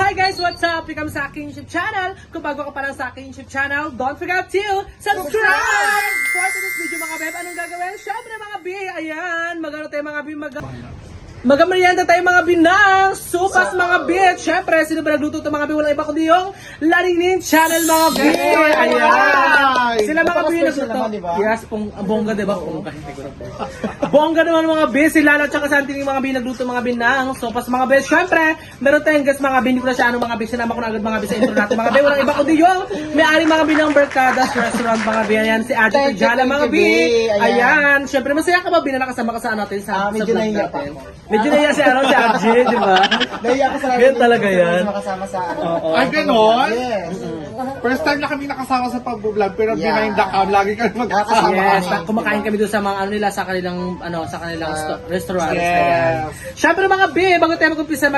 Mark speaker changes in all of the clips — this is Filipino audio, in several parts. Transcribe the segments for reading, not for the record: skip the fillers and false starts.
Speaker 1: Hi guys, what's up? Welcome sa aking YouTube channel. Kung bago ka pa lang sa aking YouTube channel, don't forget to subscribe! For today's video mga beb, anong gagawin? Syempre mga B, ayan, magano tayo mga B, Magamarianda tayo mga binang, supas mga bit. Syempre, sino ba nagluto ito mga bit? Walang iba kundi yung Laningning Channel mga bit. Ayan. Sila mga bit nagluto. Yes, bongga diba? Bongga naman mga bit. Sila at saka Santi yung mga bit nagluto mga binang, supas mga bit. Syempre, meron tayong guest mga bit. Hindi ko na siya anong mga bit. Sinama ko na agad mga bit sa intro natin mga bit. Walang iba kundi yung may-ari mga binang Berkadas Restaurant mga bit. Ayan, si Adjo Tijala mga bit. Ayan. Syempre, masaya ka ba bin na nakasama ka sa natin sa
Speaker 2: medyo
Speaker 1: vlog
Speaker 2: nahiya
Speaker 1: natin?
Speaker 2: pa ako.
Speaker 1: Medyo nahiya si si Arjie, di ba?
Speaker 2: Nahiya ako sa
Speaker 1: Ganyan talaga yan.
Speaker 2: Makasama sa
Speaker 3: Ay, ganon?
Speaker 2: Yes.
Speaker 3: First time na kami nakasama sa pag-vlog, pero
Speaker 2: Yeah.
Speaker 3: behind the cam, lagi kami magkasama.
Speaker 1: Yes, kumakain kami doon sa mga ano nila sa kanilang restaurant.
Speaker 3: Yes.
Speaker 1: Ayan. Syempre mga B, bago tayo mag-umpisa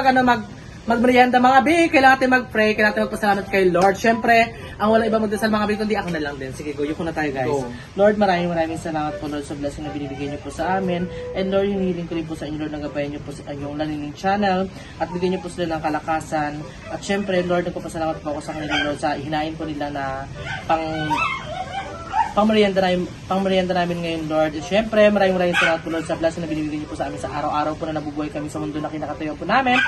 Speaker 1: magmerienda mga B, kailangan natin mag-pray, kailangan natin magpasalamat kay Lord. Syempre, ang wala ibang magdasal mga B, kundi ako na lang din. Sige, go na tayo guys.
Speaker 3: Go.
Speaker 1: Lord, maraming salamat po Lord sa blessing na binibigay niyo po sa amin. And Lord, hinihiling ko rin po sa inyo Lord, nagabayan niyo po sa inyong Laningning Channel at bigyan niyo po sila ng kalakasan. At syempre, Lord, nagpapasalamat po ako sa kanila Lord sa hinain po nila na pangmerienda namin ngayon, Lord. At syempre, maraming salamat po Lord sa blessing na binibigay niyo po sa amin sa araw-araw po na nabubuhay kami sa mundo na kinakatayo po namin.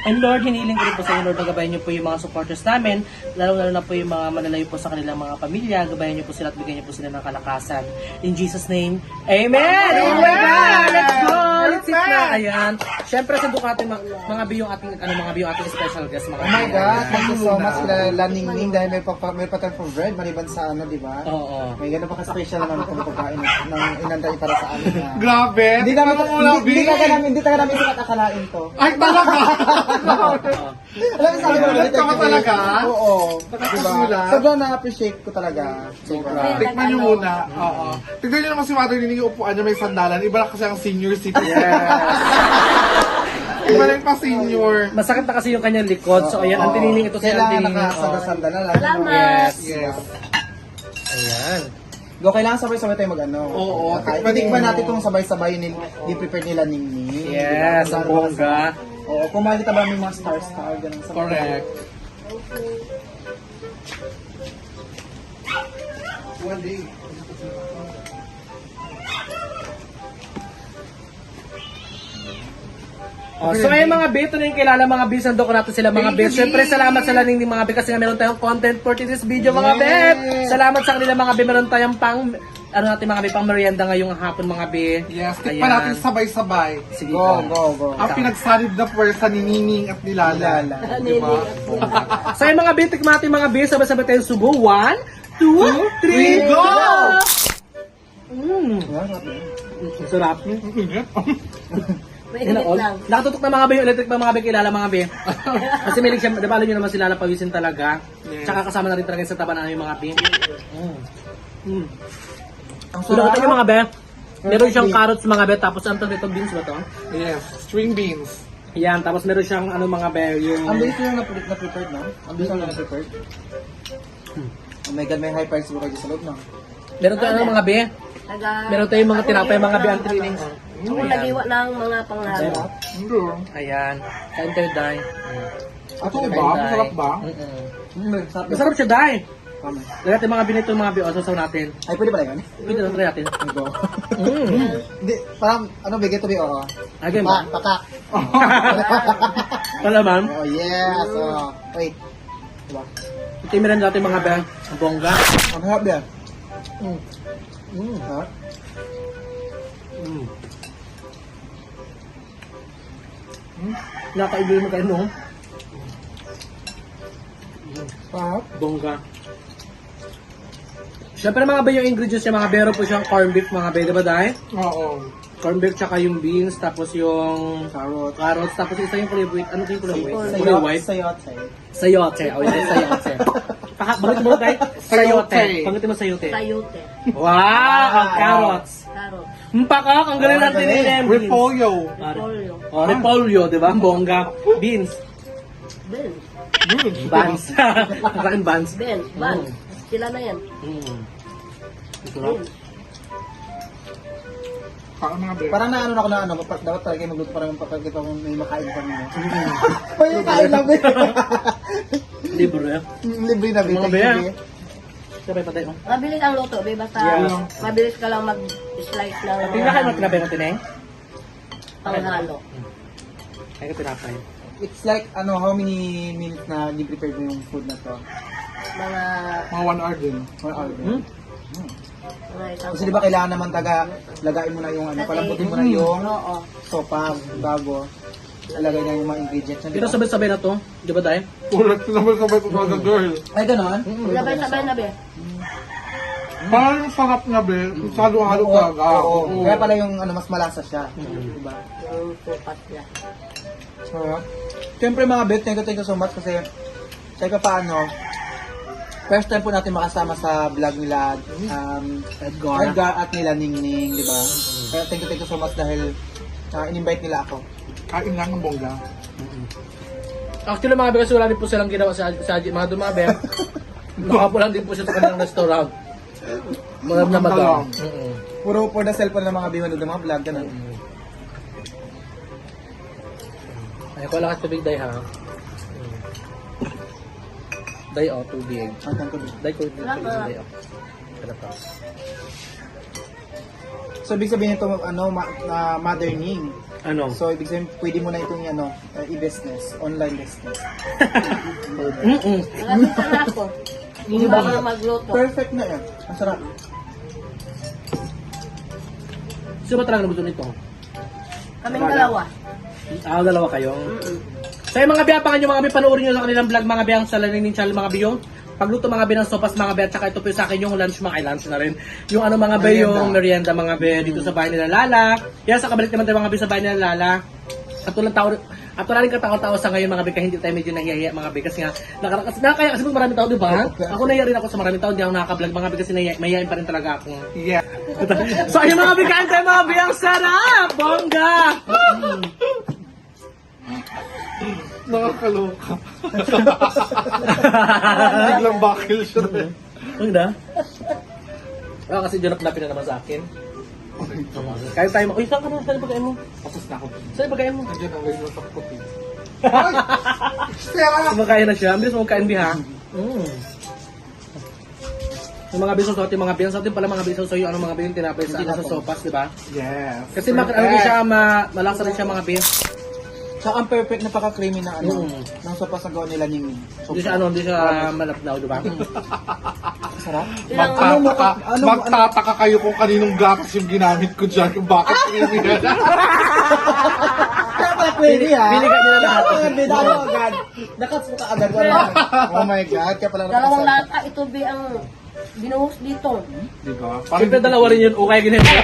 Speaker 1: And Lord, hinihiling ko rin po sa inyo, Lord, na gabayan niyo po yung mga supporters namin, lalo na po yung mga manalayo po sa kanilang mga pamilya, gabayan niyo po sila at bigyan niyo po sila ng kalakasan. In Jesus' name, Amen! Oh my God! Let's go! Let's sit na! Ayan. Siyempre, sa Ducati, mga biyong ating, ating special guest, mga
Speaker 2: Oh my God, thank you so much Laningning dahil may pattern for bread, maliban sa ano, di ba?
Speaker 1: Oo.
Speaker 2: May ganun pa ka-special naman kung pagkain ng inanday para sa amin na.
Speaker 3: Grabe!
Speaker 2: Hindi talaga namin sikat akalain to.
Speaker 3: Ay, talaga!
Speaker 2: Alam mo sa akin,
Speaker 3: Nagulat ka talaga?
Speaker 2: Oo. Diba?
Speaker 3: Nakasulat?
Speaker 2: Sobrang na-appreciate ko talaga. Sobra.
Speaker 3: Tikman niyo muna. Oo. Tignan niyo naman si Mother Nining yung upuan niya may sandalan. Iba na kasi ang senior citizen. Iba na yung pa-senior.
Speaker 1: Masakit na kasi yung kanyang likod. So, ayan, ang tiniling ito si
Speaker 2: Kailangan
Speaker 1: Antiniling.
Speaker 2: nakasanda na lang.
Speaker 1: Yes.
Speaker 3: Yes.
Speaker 1: Ayan.
Speaker 2: Go, kailangan sabay-sabay tayo mag-ano.
Speaker 3: Oo.
Speaker 2: Patikman natin itong sabay-sabay ni-prepare nila Ningning.
Speaker 1: Yes, ang bongga.
Speaker 2: Oo, kung makikita ba may mga star, ganun sa
Speaker 3: Correct. One day.
Speaker 1: Oh, so ayun mga bit, ito na yung kilala mga bit, sando ko natin sila mga bit. Siyempre salamat sa Laningning mga bit kasi nga meron tayong content for today's video mga bit. Salamat sa kanila mga bit, meron tayong natin mga bit, pang merienda ngayong hapon mga bit.
Speaker 3: Yes, tikman natin sabay-sabay.
Speaker 1: Sige
Speaker 2: Go.
Speaker 3: Ang pinagsanib na puwersa ni Nining at ni Lala. Diba?
Speaker 1: So ayun mga bit, tikman natin mga bit, sabay-sabay tayong subo. 1, 2, 3,
Speaker 3: go!
Speaker 1: Sarap.
Speaker 4: Mainit lang.
Speaker 1: Nakatutok na mga bay, electric mga bay, kilala mga bay. Kasi may siya, diba alam nyo naman sila na pawisin talaga.
Speaker 3: Yes.
Speaker 1: Tsaka kasama na rin talaga sa taba na yung mga bay.
Speaker 2: Ang
Speaker 1: So, nakita nyo mga bay, meron siyang
Speaker 2: beans.
Speaker 1: carrots mga bay, tapos ano to, beans ba to?
Speaker 3: Yes, string beans.
Speaker 1: Yan, tapos meron siyang ano mga bay, yung...
Speaker 2: Ang bilis yung na-prepared, no? Ang bilis yung na-prepared. Oh my God, may high price mo kayo sa loob, no?
Speaker 1: Meron tayong ano mga bay, meron tayong mga tinapay mga bay, ang trilings.
Speaker 4: Ako nagiwa ng mga panghalo.
Speaker 3: Hindi.
Speaker 1: Ayan, kain tayo, Day.
Speaker 3: Ito ba? Masarap ba?
Speaker 1: Masarap siya, Day.
Speaker 2: Tama.
Speaker 1: Lahat yung mga binito mga bay, sasaw natin.
Speaker 2: Ay, pwede pala yun?
Speaker 1: Pwede na try natin.
Speaker 2: Go. Hindi, parang, bigay to be, oo.
Speaker 1: Again ba?
Speaker 2: Pakak.
Speaker 1: Palaman.
Speaker 2: Oh, yes. Oh. Wait. Diba?
Speaker 1: Ito yung meron natin mga bay, ang bongga.
Speaker 2: Ang harap yan. Ha?
Speaker 1: Nakaibig mo kayo, no?
Speaker 2: Harap?
Speaker 1: Bongga. Siyempre mga ba yung ingredients niya, mga bero po siyang corned beef, mga ba, diba dahil?
Speaker 3: Oo.
Speaker 1: Corned beef, tsaka yung beans, tapos yung carrots, tapos isa yung kulay white. Ano yung kulay white? Kulay white?
Speaker 2: Sayote.
Speaker 1: Sayote. Oh, yun, sayote. Bakit mo tayo? Sayote. Pangitin mo sayote.
Speaker 4: Sayote.
Speaker 1: Wow! Ang carrots.
Speaker 4: Carrot.
Speaker 1: Pakak, ang galing natin ni Beans.
Speaker 3: Repolyo.
Speaker 4: Polyo.
Speaker 1: Oh, repolyo, diba? Ang bongga. Beans.
Speaker 4: Ben.
Speaker 1: Buns. Ang akin buns.
Speaker 4: Ben. Ban. Sila na yan.
Speaker 1: Sarap.
Speaker 4: Ben.
Speaker 3: Parang mga bear.
Speaker 2: Parang naano ako na ano, dapat talaga magluto para magpapagkita kung may makain pa niyo. May kain lang, be.
Speaker 1: Libre.
Speaker 2: Libre na, be.
Speaker 1: Mga
Speaker 2: Thank
Speaker 1: bear.
Speaker 2: you, be.
Speaker 1: Sabay patay mo.
Speaker 4: Mabilis ang luto, be. Basta
Speaker 1: Yeah.
Speaker 4: mabilis ka lang mag-slice ng
Speaker 1: Tingnan kayo mga tinapay mo, Tineng?
Speaker 4: panghalo.
Speaker 1: Ay, ka tinapay.
Speaker 2: It's like, ano, how many minutes na ni-prepare mo yung food na to?
Speaker 4: Mga,
Speaker 3: Mga 1 hour din.
Speaker 2: 1 hour.
Speaker 1: Hmm?
Speaker 4: mga isang...
Speaker 2: Kasi di ba kailangan naman lagain mo na yung ano, palambutin mo na yung
Speaker 4: Oo.
Speaker 2: sopa bago lagay na yung mga ingredients.
Speaker 1: Ito sabay-sabay na to. Di ba tayo?
Speaker 3: Ulat, sabay-sabay ko talaga, girl.
Speaker 2: Ay, ganon?
Speaker 4: Sabay-sabay na, be.
Speaker 3: Parang yung sarap na, be. Halo-halo
Speaker 2: Oo,
Speaker 3: talaga.
Speaker 2: oo. Kaya pala yung ano, mas malasa siya. Diba?
Speaker 4: Yung tupat niya.
Speaker 2: So, siyempre mga bet, thank you so much kasi kahit pa paano, first time po natin makasama sa vlog nila Edgar at nila Ningning, di ba? Kaya thank you so much dahil in-invite nila ako.
Speaker 3: Kain lang ang bongga.
Speaker 1: Actually mga bekas, wala din po silang ginawa sa mga dumabe. Nakapulang din po siya sa kanilang restaurant. Mga na madam.
Speaker 2: Puro for the cellphone ng mga biwan ng mga vlog, ganun.
Speaker 1: Ay, ko lang at tubig, day ha. Day o, tubig.
Speaker 2: Ang tubig.
Speaker 1: Day ko tubig, day o. Ano pa?
Speaker 2: So, ibig sabihin ito, ano, Mother Ning.
Speaker 1: Ano?
Speaker 2: So, ibig sabihin, pwede mo na itong ano, i-business, online business.
Speaker 4: Nagabita na ako. Hindi ba ako magluto?
Speaker 2: Perfect na yan. Ang sarap.
Speaker 1: Sino ba talaga gusto nito?
Speaker 4: Kaming dalawa.
Speaker 1: Dalawa kayo. So yung mga biya, abangan nyo mga biya, panoorin nyo sa kanilang vlog mga biya, sa Lanining Channel mga biya, pagluto mga biya ng sopas mga biya, at saka ito po sa akin yung lunch mga lunch na rin. Yung ano mga biya, yung merienda mga biya, dito sa bahay nila Lala. Kaya sa kabalik naman tayo mga biya sa bahay nila Lala. At wala rin katao-tao sa ngayon mga biya, kaya hindi tayo medyo nahihiya mga biya, kasi nga, nakakaya kasi maraming tao, di ba? Ako nahiya rin ako sa maraming tao, hindi ako nakaka-vlog mga biya, kasi mahihayin pa rin talaga ako.
Speaker 3: Yeah.
Speaker 1: So ayun mga biya, kain tayo mga biya, ang sarap! Bongga!
Speaker 3: Nakakaloka. Biglang bakil siya.
Speaker 1: Ang da? Kasi dyan na naman sa akin. Kaya tayo uy, saan ka na? Saan yung pagkain mo?
Speaker 3: Pasas na ako.
Speaker 1: Saan yung pagkain mo?
Speaker 3: Nandiyan ang ganyan sa puti. Ay! Sarap!
Speaker 1: Kumakain na siya. Ang bilis mo magkain, Biha. Yung mga biso sa ating mga biyan, sa ating pala mga biso sa iyo, ano mga biyan tinapay sa sopas, di ba?
Speaker 3: Yes.
Speaker 1: Kasi ano din siya, malasa rin siya mga biyan.
Speaker 2: Tsaka ang perfect, napaka-creamy na ano, ng sopas na gawa nila Ningning.
Speaker 1: Hindi siya malapnaw, di ba?
Speaker 2: Sarap.
Speaker 3: Magtataka kayo kung kaninong gatas yung ginamit ko dyan. Kung bakit creamy yan.
Speaker 2: Kaya pala creamy ha?
Speaker 1: Binigay niya na lahat.
Speaker 2: Ano agad? Nakats mo ka agad. Oh my God, kaya pala
Speaker 4: Dalawang
Speaker 2: nakasarap.
Speaker 4: lata, ito be ang binuhos dito.
Speaker 3: Diba?
Speaker 1: Siyempre dalawa rin yun, o kaya ginagawa.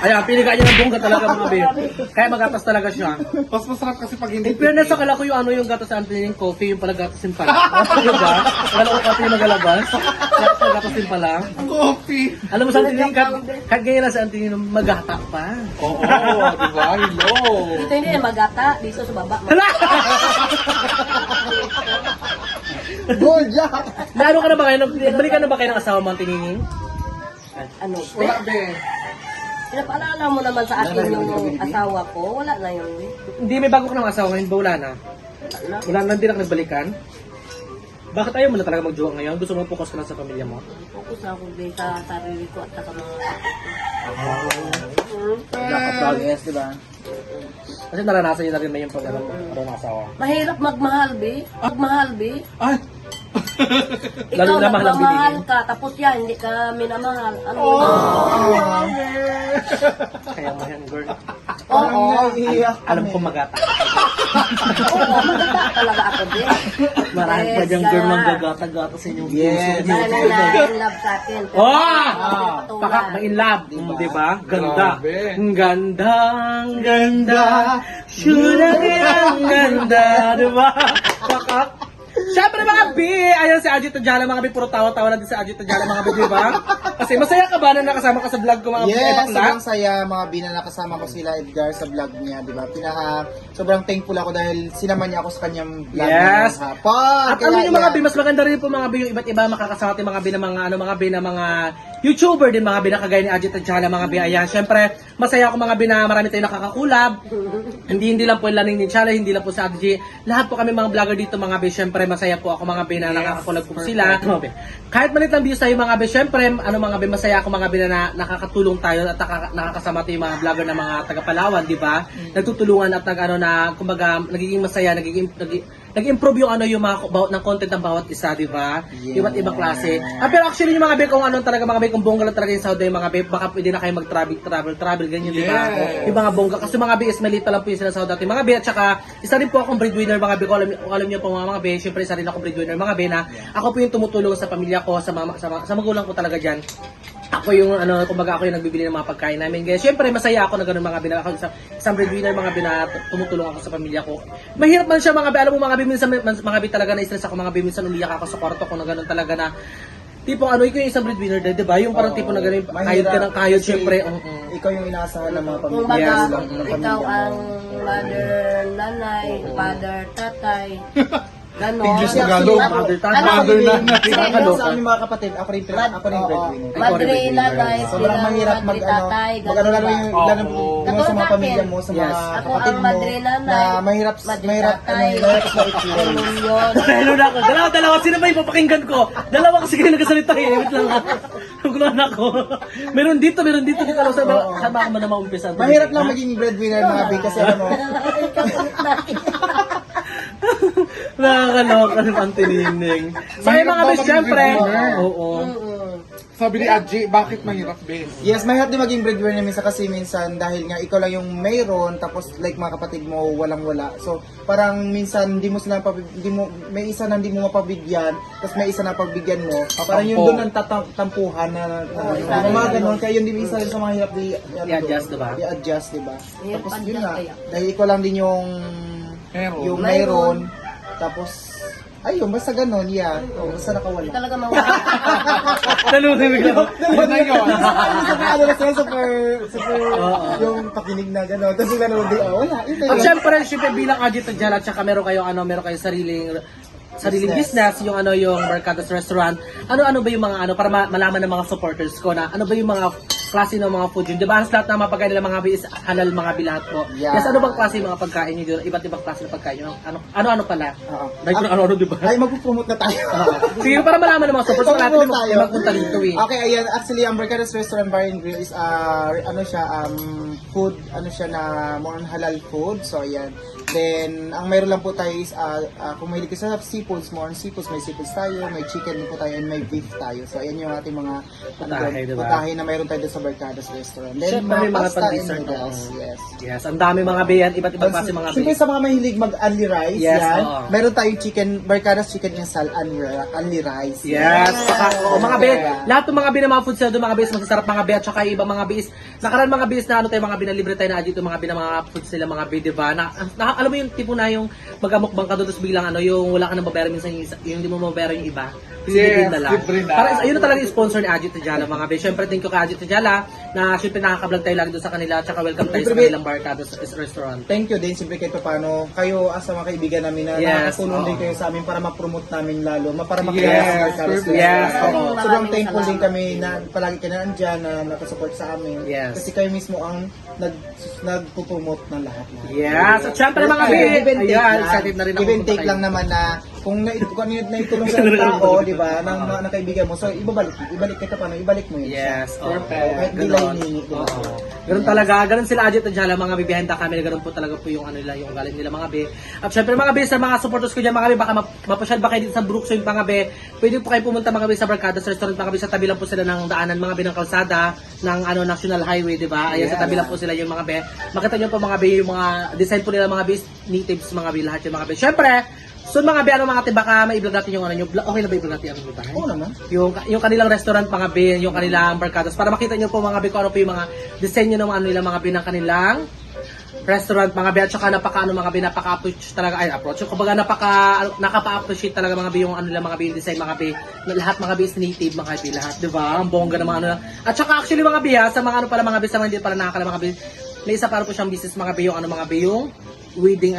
Speaker 1: Ayan, pinigay niya ng bongga talaga mga biyan. Kaya magatas talaga siya.
Speaker 3: Mas masarap kasi pag hindi.
Speaker 1: In fairness, akala ko yung ano yung gatas sa Anthony coffee, yung pala gatasin pala. Diba? Akala ko coffee yung magalabas. Kaya gatasin pala.
Speaker 3: Coffee!
Speaker 1: Alam mo sa Anthony, kahit ganyan na sa Anthony, magata pa.
Speaker 3: Oo, diba? Hello!
Speaker 4: Dito hindi na magata, dito sa baba.
Speaker 2: Good job!
Speaker 1: Naano ka na ba kayo? Nagbalikan na ba kayo ng asawa mo, Anthony?
Speaker 4: Ano?
Speaker 3: Wala, be.
Speaker 4: Pinapaalala mo naman sa akin yung asawa ko, wala na yun.
Speaker 1: Hindi, may bago ka ng asawa ngayon ba? Wala na. Wala na, hindi na nagbalikan. Bakit ayaw mo na talaga mag-jowa ngayon? Gusto mo focus ka lang sa pamilya mo?
Speaker 4: Focus ako din sa sarili ko at sa mga
Speaker 2: Yes, di ba?
Speaker 1: Kasi naranasan niyo na rin may yung pag-alam ng asawa.
Speaker 4: mahirap magmahal, be. Magmahal, be.
Speaker 3: Ay!
Speaker 1: Lalo
Speaker 4: Ikaw
Speaker 1: na mahal ang
Speaker 4: nagmamahal
Speaker 1: binigay.
Speaker 4: ka, tapos yan, hindi ka minamahal. Ano
Speaker 1: Kaya mahal, girl.
Speaker 2: Oo, iiyak
Speaker 1: Alam
Speaker 2: kami.
Speaker 1: ko magata.
Speaker 4: Oo, maganda talaga ako, be.
Speaker 1: Marami pa diyang girl ng gagata-gata sa inyong puso.
Speaker 2: Yes.
Speaker 4: Na in love sa akin. Pero
Speaker 1: Oh! Paka in love, di ba? Ganda.
Speaker 3: Grabe.
Speaker 1: Ang ganda, ang ganda. Sure ang ganda, di ba? Paka. Siyempre mga B, ayan si Ajit Tajala mga B, puro tawa-tawa na din si Ajit Tajala mga B, di ba? Kasi masaya ka ba na nakasama ka sa vlog ko mga B?
Speaker 2: Yes,
Speaker 1: Bakla?
Speaker 2: sobrang saya mga bina nakasama ko sila Edgar sa vlog niya, di ba? Sobrang thankful ako dahil sinama niya ako sa kanyang vlog
Speaker 1: Yes.
Speaker 2: ngayong hapon.
Speaker 1: At ano yung mga B, mas maganda rin po mga B, yung iba't iba makakasama ating mga B na mga ano mga B na mga YouTuber din mga binakagay ni Ajit at Jala mga biyayan. Siyempre, masaya ako mga bina, marami tayong nakakakulab. Hindi lang po Laning ni Jala, hindi lang po sa Ate G. Lahat po kami mga vlogger dito mga bi. Siyempre, masaya po ako mga bina, nakakakulab po sila. Kahit malit lang views tayo mga bi, siyempre, mga bi, masaya ako mga bina na nakakatulong tayo at nakakasama tayo yung mga vlogger na mga taga-Palawan, di ba? Nagtutulungan at kumbaga, nagiging masaya, nag-improve yung yung mga ng content ng bawat isa, di ba? Iba't ibang klase. Pero actually yung mga be, kung talaga mga be, kung bongga lang talaga yung Saudi, mga be, baka pwede na kayo mag-travel, ganyan, di ba? Yung mga bongga, kasi mga be, is malita lang po yung sila sa Saudi, mga be, at saka, isa rin po akong breadwinner, mga be, kung alam niyo po mga be, syempre isa rin akong breadwinner, mga be, na ako po yung tumutulong sa pamilya ko, sa magulang ko talaga dyan. Ako yung kumbaga ako yung nagbibili ng mga pagkain namin. Kaya syempre masaya ako na ganun mga bina. Ako isang breadwinner mga bina, tumutulong ako sa pamilya ko. Mahirap man siya mga bina. Alam mo mga bina, minsan mga bina talaga na-stress ako mga bina. Minsan umiyak ako sa kwarto ko na ganun talaga na tipong ikaw yung isang breadwinner, di ba? Yung parang tipo na ganun, kayod ka ng kayod, syempre.
Speaker 2: Ikaw yung inaasahan ng mga
Speaker 4: Kung
Speaker 2: pamilya.
Speaker 4: baga, ikaw ang mother, nanay, father, tatay. Ganon.
Speaker 3: English na Tagalog.
Speaker 1: Mother, tatay.
Speaker 3: Mother, nanay.
Speaker 2: Sa aming mga kapatid, ako rin breadwinner.
Speaker 4: Madre, nanay,
Speaker 2: Sobrang mahirap
Speaker 4: tatay,
Speaker 2: lalo yung sa mga pamilya mo, sa mga
Speaker 4: Ako
Speaker 2: kapatid
Speaker 4: ang
Speaker 2: mo,
Speaker 4: madre, nanay,
Speaker 2: na mahirap
Speaker 4: tatay,
Speaker 2: sa itsura.
Speaker 4: ganun yun.
Speaker 1: Dahil na ako. Dalawa. Sino ba yung papakinggan ko? Dalawa kasi kayo nagkasalita eh. Wait lang ako. Nagulan ako. Meron dito. Dito lang sa ba ako na maumpisan.
Speaker 2: Mahirap lang maging breadwinner mga big kasi
Speaker 1: Nakakaloka ng antinining. So yung mga bis, syempre. Oo.
Speaker 3: Sabi ni Adji, bakit mahirap, Ben?
Speaker 2: Yes, mahirap din maging breadwinner minsan kasi minsan dahil nga ikaw lang yung mayroon tapos like mga kapatid mo walang-wala. So parang minsan hindi mo may isa na hindi mo mapabigyan tapos may isa na pagbigyan mo. Parang yun doon ang tatampuhan na mga ganun. Kaya yun din isa rin sa mga hirap
Speaker 1: I-adjust, diba?
Speaker 2: I-adjust, diba?
Speaker 4: Hirap
Speaker 2: Tapos yun
Speaker 4: adjust
Speaker 2: nga,
Speaker 4: kaya.
Speaker 2: dahil ikaw lang din yung mayroon. Tapos ayun, basta ganun, yeah. Basta nakawala.
Speaker 4: Hindi talaga mawala.
Speaker 1: Nalunod ko.
Speaker 3: Yun na yun.
Speaker 2: Super, yung pakinig na gano'n. Tapos yung nanonood din, wala.
Speaker 1: At syempre bilang Ajit at Jala, tsaka meron kayo sariling business, yung yung Barcadas Restaurant. Ano ba yung mga para malaman ng mga supporters ko na ano ba yung mga klase ng mga food yun. Diba, ang lahat ng mga pagkain nila mga bi is halal mga bi lahat po.
Speaker 2: Yeah.
Speaker 1: Yes, ano bang klase yung mga pagkain nyo dito? Iba't ibang klase ng pagkain nyo. Ano pala? Like, ano, diba?
Speaker 2: Ay, magpupromote na tayo.
Speaker 1: Sige, para malaman ng mga supporters ko natin
Speaker 2: tayo.
Speaker 1: magpunta dito eh.
Speaker 2: Okay, ayan. Actually, ang Barcadas Restaurant Bar and Grill is, food, na more on halal food. So, ayan. Then, ang mayroon lang po tayo is, kung mahilig ka sa seafoods, more on seafoods, may seafoods tayo, may chicken po tayo, and may beef tayo. So, ayan yung ating mga putahe na mayroon tayo sa Barcadas Restaurant. Then,
Speaker 1: Siyempre, mga
Speaker 2: pasta and
Speaker 1: pan-dessert,
Speaker 2: noodles. Yes.
Speaker 1: Yes, ang dami mga biyan, iba't ibang klase mga
Speaker 2: Siyempre
Speaker 1: biyan.
Speaker 2: sa mga mahilig mag-only rice,
Speaker 1: Yes,
Speaker 2: yan.
Speaker 1: oo.
Speaker 2: Meron tayong Barcadas chicken insal only rice.
Speaker 1: Yes, saka mga be, lahat ng mga be na mga food sila doon mga be is masasarap mga be at saka iba mga be is nakaraan mga be is na tayo mga be na libre tayo na dito mga be na mga food sila mga be, di ba? Alam mo yung tipo na yung magamukbang ka doon tapos biglang yung wala ka nang babayaran minsan yung hindi mo mabayaran yung iba.
Speaker 3: Yes,
Speaker 1: na lang.
Speaker 3: libre na.
Speaker 1: Para ayun na talaga yung sponsor ni Ajit Tejala mga be. Syempre thank you kay Ajit Tejala na syempre nakaka-vlog tayo lagi doon sa kanila at saka welcome tayo sa kanilang Barcadas Restaurant.
Speaker 2: Thank you din siyempre kahit paano kayo as mga kaibigan namin na nakakatulong din kayo sa amin para ma-promote namin lalo, para makilala sa Barcadas.
Speaker 1: Yes.
Speaker 2: Sobrang thankful din kami na palagi kayo na andyan na nakasupport sa amin.
Speaker 1: Yes.
Speaker 2: Kasi kayo mismo ang nagpo-promote ng lahat.
Speaker 1: Yes, at syempre mga be, ayan, excited na rin ako.
Speaker 2: Give and take lang naman na kung naitulong sa tao, di ba, ng kaibigan mo, so ibalik ka paano, ibalik mo yun.
Speaker 1: Yes,
Speaker 2: Perfect. Kahit di lang hiningi, di ba?
Speaker 1: Ganun talaga, ganun sila Ajit at Jala, mga bibihenda kami, ganun po talaga po yung nila, yung galing nila mga be. At syempre mga be, sa mga supporters ko dyan mga be, baka mapasyal ba kayo dito sa Brookside mga be, pwede po kayo pumunta mga be sa Barcadas Restaurant mga be, sa tabi lang po sila ng daanan mga be ng kalsada, ng National Highway, di ba? Ayan, sa tabi lang po sila yung mga be. Makita nyo po mga be, yung mga design po nila mga be, natives mga be, lahat yung mga be. Syempre, so mga be, mga te, baka ma-vlog natin yung okay na ba i-vlog natin ang bahay?
Speaker 2: Oo naman.
Speaker 1: Yung kanilang restaurant mga be, yung kanilang Barcadas, para makita nyo po mga be, kung ano po yung mga design nyo ng nila mga be ng kanilang restaurant mga be, at saka mga be, napaka-approach talaga, kumbaga nakapa-appreciate talaga mga be yung nila mga be, yung design mga be, lahat mga be is native mga be, lahat, di ba? Ang bongga ng mga at saka actually mga be, sa mga pala mga be, sa mga hindi pala nakakala mga be, may isa para po siyang business mga be, yung mga be, yung wedding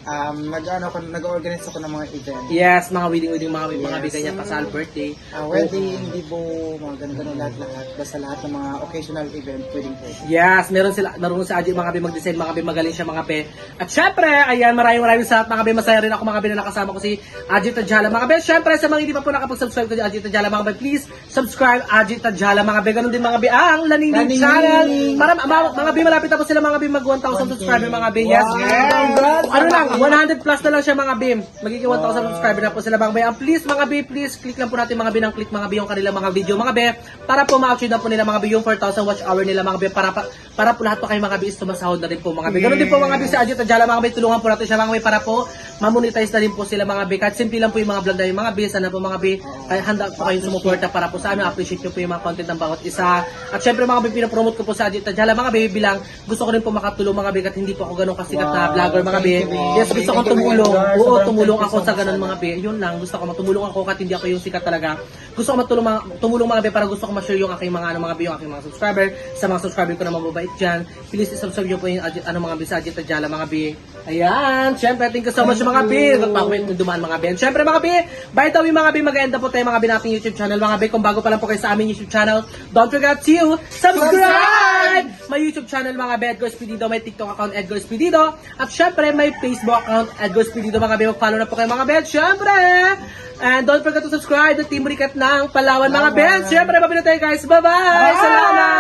Speaker 2: nag-organize ako ng mga event.
Speaker 1: Yes, mga wedding, mga ganyan, pasal, birthday.
Speaker 2: Wedding, libo, mga ganun lahat. Basta lahat ng mga occasional event, pwedeng pwede.
Speaker 1: Yes, marunong si Aji mga be mag-design, mga be magaling siya mga be. At syempre, ayan, maraming sa mga be, masaya rin ako mga be na nakasama ko si Aji Tadjala mga be. Syempre, sa mga hindi pa po nakapag-subscribe kay Aji Tadjala mga be, please subscribe Aji Tadjala mga be. Ganun din mga be ang Laning Channel. Para mga be malapit na po sila mga be mag 1,000 subscriber mga be. Yes. Ano lang, 100 plus na lang siya mga be. Magiging 1,000 subscriber na po sila mga be. And please mga be, please click lang po natin mga be ng click mga be yung kanilang mga video mga be para po ma-achieve na po nila mga be yung 4,000 watch hour nila mga be para po lahat po kayo mga be is tumasahod na rin po mga be. Ganun din po mga be sa Aji Tadjala mga be, tulungan po natin siya mga be para po ma-monetize na rin po sila mga be. Kahit simple lang po yung mga vlog na yung mga be, sana po mga be handa po kayong sumuporta para po sa amin, appreciate nyo po yung mga content ng bawat isa. At syempre mga be, pinapromote ko po sa Aji Tadjala mga be bilang gusto ko rin po makatulong mga be at hindi po ako ganun kasikat na vlogger mga be. Yes, gusto ko tumulong. Oo, tumulong ako sa ganun mga be. Yun lang, gusto ko matulong ako kahit hindi ako yung sikat talaga. Gusto ko tumulong mga be para gusto ko ma-share yung aking mga mga be, yung aking mga subscriber. Sa mga subscriber ko na mababait dyan, please subscribe nyo po yung mga be sa Aji Tadjala mga be. Ayan, syempre thank you so much mga be. Nagpakwit ng dumaan mga be. And syempre mga be, by the way mga be, mag-enda po tayo mga be nating YouTube channel mga be. Kung bago pa lang po kayo sa aming YouTube channel, don't forget to subscribe! May YouTube channel mga be, Edgar Espirido, may TikTok account Edgar Espirido, at syempre may Facebook account Edgar Espirido mga be. Mag-follow na po kayo mga be. Syempre! And don't forget to subscribe to Team Ricat ng Palawan mga be. Syempre, mabili tayo guys. Bye-bye! Salamat!